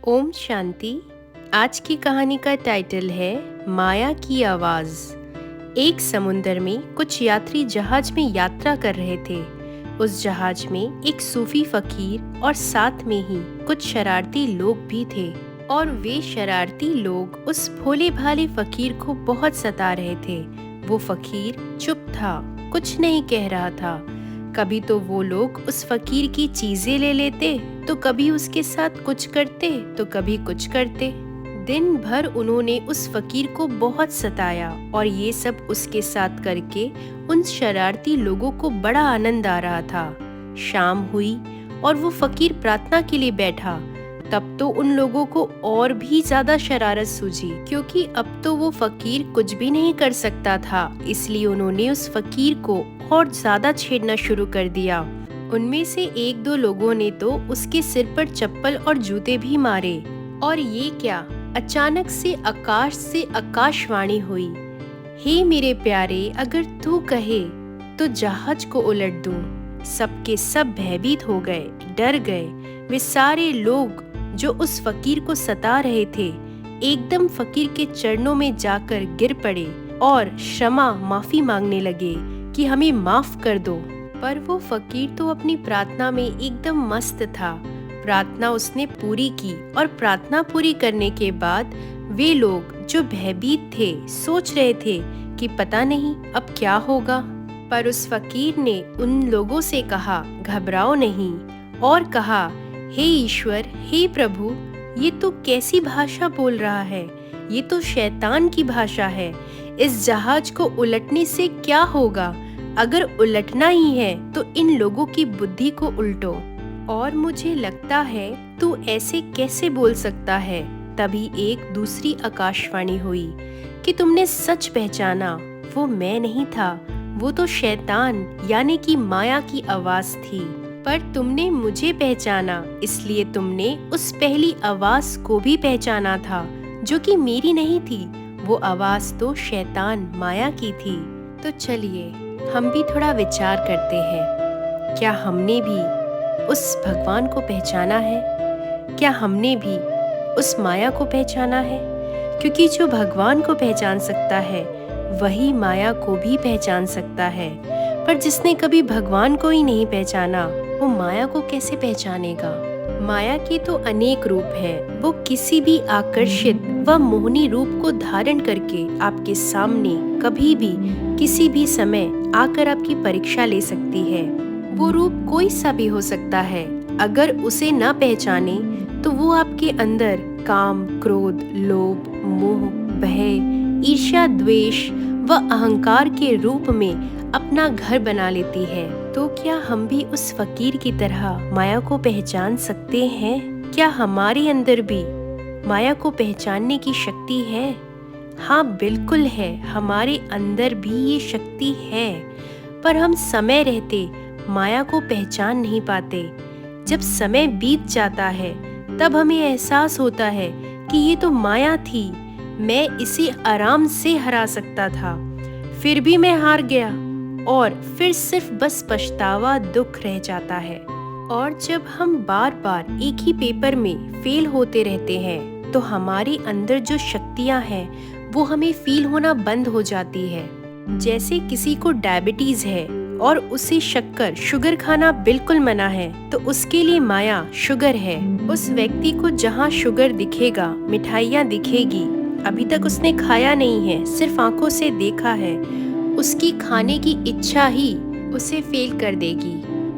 ओम शांति। आज की कहानी का टाइटल है माया की आवाज़। एक समुंदर में कुछ यात्री जहाज में यात्रा कर रहे थे। उस जहाज में एक सूफी फकीर और साथ में ही कुछ शरारती लोग भी थे और वे शरारती लोग उस भोले भाले फकीर को बहुत सता रहे थे। वो फकीर चुप था, कुछ नहीं कह रहा था। कभी तो वो लोग उस फकीर की चीजें ले लेते, तो कभी उसके साथ कुछ करते, तो कभी कुछ करते। दिन भर उन्होंने उस फकीर को बहुत सताया और ये सब उसके साथ करके उन शरारती लोगों को बड़ा आनंद आ रहा था। शाम हुई और वो फकीर प्रार्थना के लिए बैठा। तब तो उन लोगों को और भी ज्यादा शरारत सूझी, क्योंकि अब तो वो फकीर कुछ भी नहीं कर सकता था। इसलिए उन्होंने उस फकीर को और ज्यादा छेड़ना शुरू कर दिया। उनमें से एक दो लोगों ने तो उसके सिर पर चप्पल और जूते भी मारे। और ये क्या, अचानक से आकाशवाणी हुई, हे मेरे प्यारे, अगर तू कहे तो जहाज को उलट दूं। सबके सब भयभीत हो गए, डर गए। वे सारे लोग जो उस फकीर को सता रहे थे एकदम फकीर के चरणों में जाकर गिर पड़े और माफी मांगने लगे कि हमें माफ कर दो। पर वो फकीर तो अपनी प्रार्थना में एकदम मस्त था। प्रार्थना उसने पूरी की और प्रार्थना पूरी करने के बाद वे लोग जो भयभीत थे सोच रहे थे कि पता नहीं अब क्या होगा। पर उस फकीर ने उन लोगों से कहा, घबराओ नहीं, और कहा, हे ईश्वर, हे प्रभु, ये तो कैसी भाषा बोल रहा है? ये तो शैतान की भाषा है। इस जहाज को उलटने से क्या होगा? अगर उलटना ही है तो इन लोगों की बुद्धि को उल्टो। और मुझे लगता है तू ऐसे कैसे बोल सकता है। तभी एक दूसरी आकाशवाणी हुई कि तुमने सच पहचाना, वो मैं नहीं था, वो तो शैतान यानी कि माया की आवाज थी। पर तुमने मुझे पहचाना, इसलिए तुमने उस पहली आवाज को भी पहचाना था जो कि मेरी नहीं थी। वो आवाज तो शैतान माया की थी। तो चलिए हम भी थोड़ा विचार करते हैं। क्या हमने भी उस भगवान को पहचाना है? क्या हमने भी उस माया को पहचाना है? क्योंकि जो भगवान को पहचान सकता है वही माया को भी पहचान सकता है। पर जिसने कभी भगवान को ही नहीं पहचाना वो माया को कैसे पहचानेगा? माया के तो अनेक रूप हैं। वो किसी भी आकर्षित व मोहनी रूप को धारण करके आपके सामने कभी भी किसी भी समय आकर आपकी परीक्षा ले सकती है। वो रूप कोई सा भी हो सकता है। अगर उसे न पहचाने तो वो आपके अंदर काम, क्रोध, लोभ, मोह, भय, ईर्ष्या, द्वेष व अहंकार के रूप में अपना घर बना लेती है। तो क्या हम भी उस फकीर की तरह माया को पहचान सकते हैं? क्या हमारे अंदर भी माया को पहचानने की शक्ति है? हाँ, बिल्कुल है, हमारे अंदर भी ये शक्ति है। पर हम समय रहते माया को पहचान नहीं पाते। जब समय बीत जाता है तब हमें एहसास होता है कि ये तो माया थी, मैं इसे आराम से हरा सकता था, फिर भी मैं हार गया। और फिर सिर्फ बस पछतावा, दुख रह जाता है। और जब हम बार बार एक ही पेपर में फेल होते रहते हैं तो हमारे अंदर जो शक्तियां हैं वो हमें फील होना बंद हो जाती है। जैसे किसी को डायबिटीज है और उसे शुगर खाना बिल्कुल मना है, तो उसके लिए माया शुगर है। उस व्यक्ति को जहाँ शुगर दिखेगा, मिठाइयाँ दिखेगी, अभी तक उसने खाया नहीं है, सिर्फ आंखों से देखा है, उसकी खाने की इच्छा ही उसे फेल कर देगी,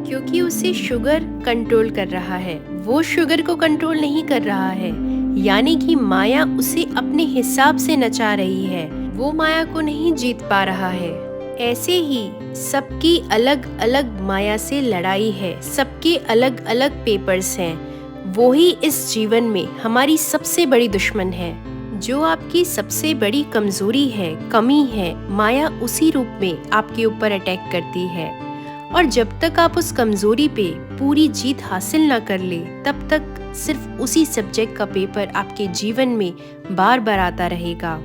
क्योंकि उसे शुगर कंट्रोल कर रहा है, वो शुगर को कंट्रोल नहीं कर रहा है। यानी कि माया उसे अपने हिसाब से नचा रही है, वो माया को नहीं जीत पा रहा है। ऐसे ही सबकी अलग अलग माया से लड़ाई है, सबके अलग अलग पेपर्स हैं। वो ही इस जीवन में हमारी सबसे बड़ी दुश्मन है। जो आपकी सबसे बड़ी कमजोरी है, कमी है, माया उसी रूप में आपके ऊपर अटैक करती है। और जब तक आप उस कमजोरी पे पूरी जीत हासिल ना कर ले, तब तक सिर्फ उसी सब्जेक्ट का पेपर आपके जीवन में बार बार आता रहेगा।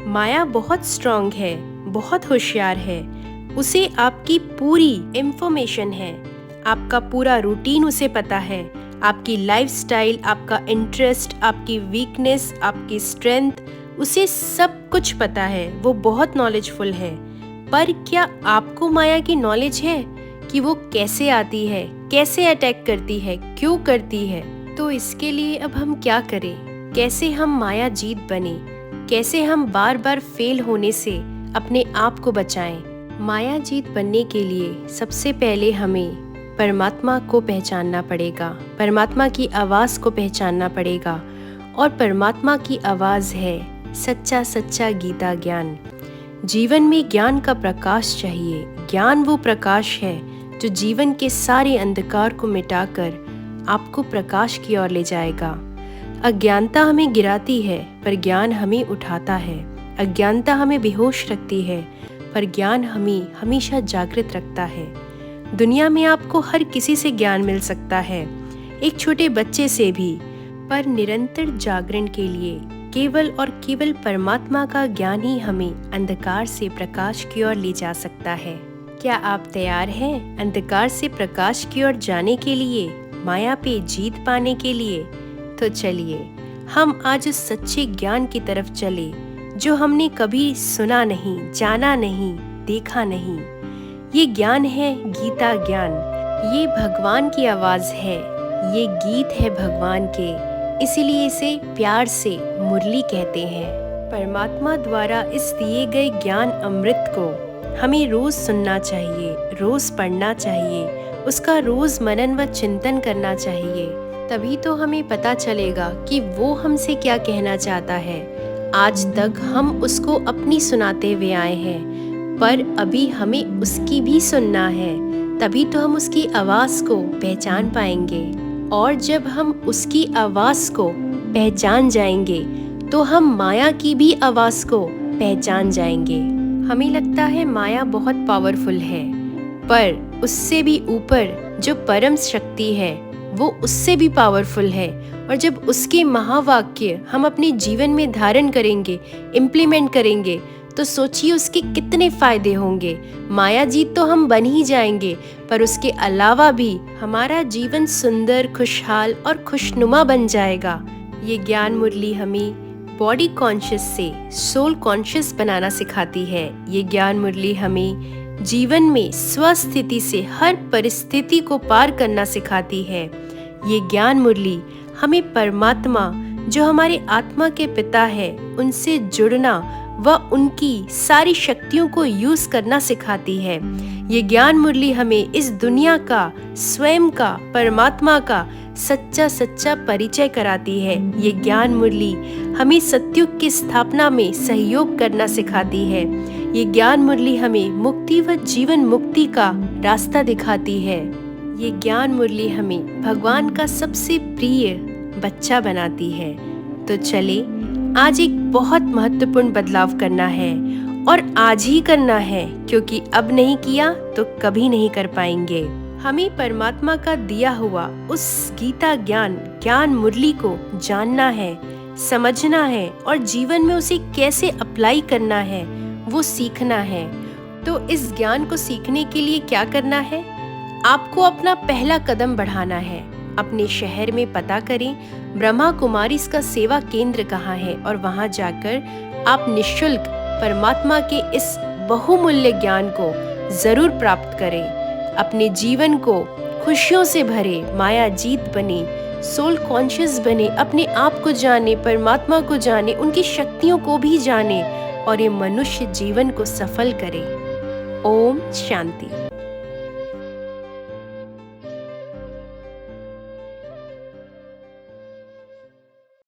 माया बहुत स्ट्रांग है, बहुत होशियार है। उसे आपकी पूरी इंफॉर्मेशन है, आपका पूरा रूटीन उसे पता है, आपकी लाइफस्टाइल, आपका इंटरेस्ट, आपकी वीकनेस, आपकी स्ट्रेंथ, उसे सब कुछ पता है। वो बहुत नॉलेजफुल है। पर क्या आपको माया की नॉलेज है कि वो कैसे आती है, कैसे अटैक करती है, क्यों करती है? तो इसके लिए अब हम क्या करें? कैसे हम माया जीत बने? कैसे हम बार बार फेल होने से अपने आप को बचाएं? माया जीत बनने के लिए सबसे पहले हमें परमात्मा को पहचानना पड़ेगा, परमात्मा की आवाज़ को पहचानना पड़ेगा। और परमात्मा की आवाज़ है सच्चा सच्चा गीता ज्ञान। जीवन में ज्ञान का प्रकाश चाहिए। ज्ञान वो प्रकाश है जो जीवन के सारे अंधकार को मिटाकर आपको प्रकाश की ओर ले जाएगा। अज्ञानता हमें गिराती है पर ज्ञान हमें उठाता है। अज्ञानता हमें बेहोश रखती है पर ज्ञान हमें हमेशा जागृत रखता है। दुनिया में आपको हर किसी से ज्ञान मिल सकता है, एक छोटे बच्चे से भी, पर निरंतर जागरण के लिए केवल और केवल परमात्मा का ज्ञान ही हमें अंधकार से प्रकाश की ओर ले जा सकता है। क्या आप तैयार हैं अंधकार से प्रकाश की ओर जाने के लिए, माया पे जीत पाने के लिए? तो चलिए हम आज उस सच्चे ज्ञान की तरफ चले जो हमने कभी सुना नहीं, जाना नहीं, देखा नहीं। ये ज्ञान है गीता ज्ञान। ये भगवान की आवाज़ है, ये गीत है भगवान के, इसीलिए इसे प्यार से मुरली कहते हैं। परमात्मा द्वारा इस दिए गए ज्ञान अमृत को हमें रोज़ सुनना चाहिए, रोज़ पढ़ना चाहिए, उसका रोज़ मनन व चिंतन करना चाहिए। तभी तो हमें पता चलेगा कि वो हमसे क्या कहना चाहता है। आज तक हम उसको अपनी सुनाते हुए आए हैं, पर अभी हमें उसकी भी सुनना है, तभी तो हम उसकी आवाज़ को पहचान पाएंगे। और जब हम उसकी आवाज़ को पहचान जाएंगे तो हम माया की भी आवाज़ को पहचान जाएंगे। हमें लगता है माया बहुत पावरफुल है, पर उससे भी ऊपर जो परम शक्ति है वो उससे भी पावरफुल है। और जब उसके महावाक्य हम अपने जीवन में धारण करेंगे, इम्प्लीमेंट करेंगे, तो सोचिए उसके कितने फायदे होंगे। माया जीत तो हम बन ही जाएंगे, पर उसके अलावा भी हमारा जीवन सुंदर, खुशहाल और खुशनुमा बन जाएगा। ये ज्ञान मुरली हमें बॉडी कॉन्शियस से सोल कॉन्शियस बनाना सिखाती है। ये ज्ञान मुरली हमें जीवन में स्वस्थिति से हर परिस्थिति को पार करना सिखाती है। ये ज्ञान मुरली हमें परमात्मा जो हमारे आत्मा के पिता है उनसे जुड़ना व उनकी सारी शक्तियों को यूज करना सिखाती है। ये ज्ञान मुरली हमें इस दुनिया का, स्वयं का, परमात्मा का सच्चा सच्चा परिचय कराती है। ये ज्ञान मुरली हमें सतयुग की स्थापना में सहयोग करना सिखाती है। ये ज्ञान मुरली हमें मुक्ति व जीवन मुक्ति का रास्ता दिखाती है। ये ज्ञान मुरली हमें भगवान का सबसे प्रिय बच्चा बनाती है। तो चले आज एक बहुत महत्वपूर्ण बदलाव करना है, और आज ही करना है, क्योंकि अब नहीं किया तो कभी नहीं कर पाएंगे। हमें परमात्मा का दिया हुआ उस गीता ज्ञान मुरली को जानना है, समझना है और जीवन में उसे कैसे अप्लाई करना है वो सीखना है। तो इस ज्ञान को सीखने के लिए क्या करना है? आपको अपना पहला कदम बढ़ाना है। अपने शहर में पता करें ब्रह्मा कुमारी का सेवा केंद्र कहाँ है, और वहाँ जाकर आप निःशुल्क परमात्मा के इस बहुमूल्य ज्ञान को जरूर प्राप्त करें। अपने जीवन को खुशियों से भरे, माया जीत बने, सोल कॉन्शियस बने, अपने आप को जाने, परमात्मा को जाने, उनकी शक्तियों को भी जाने और ये मनुष्य जीवन को सफल करे। ओम शांति।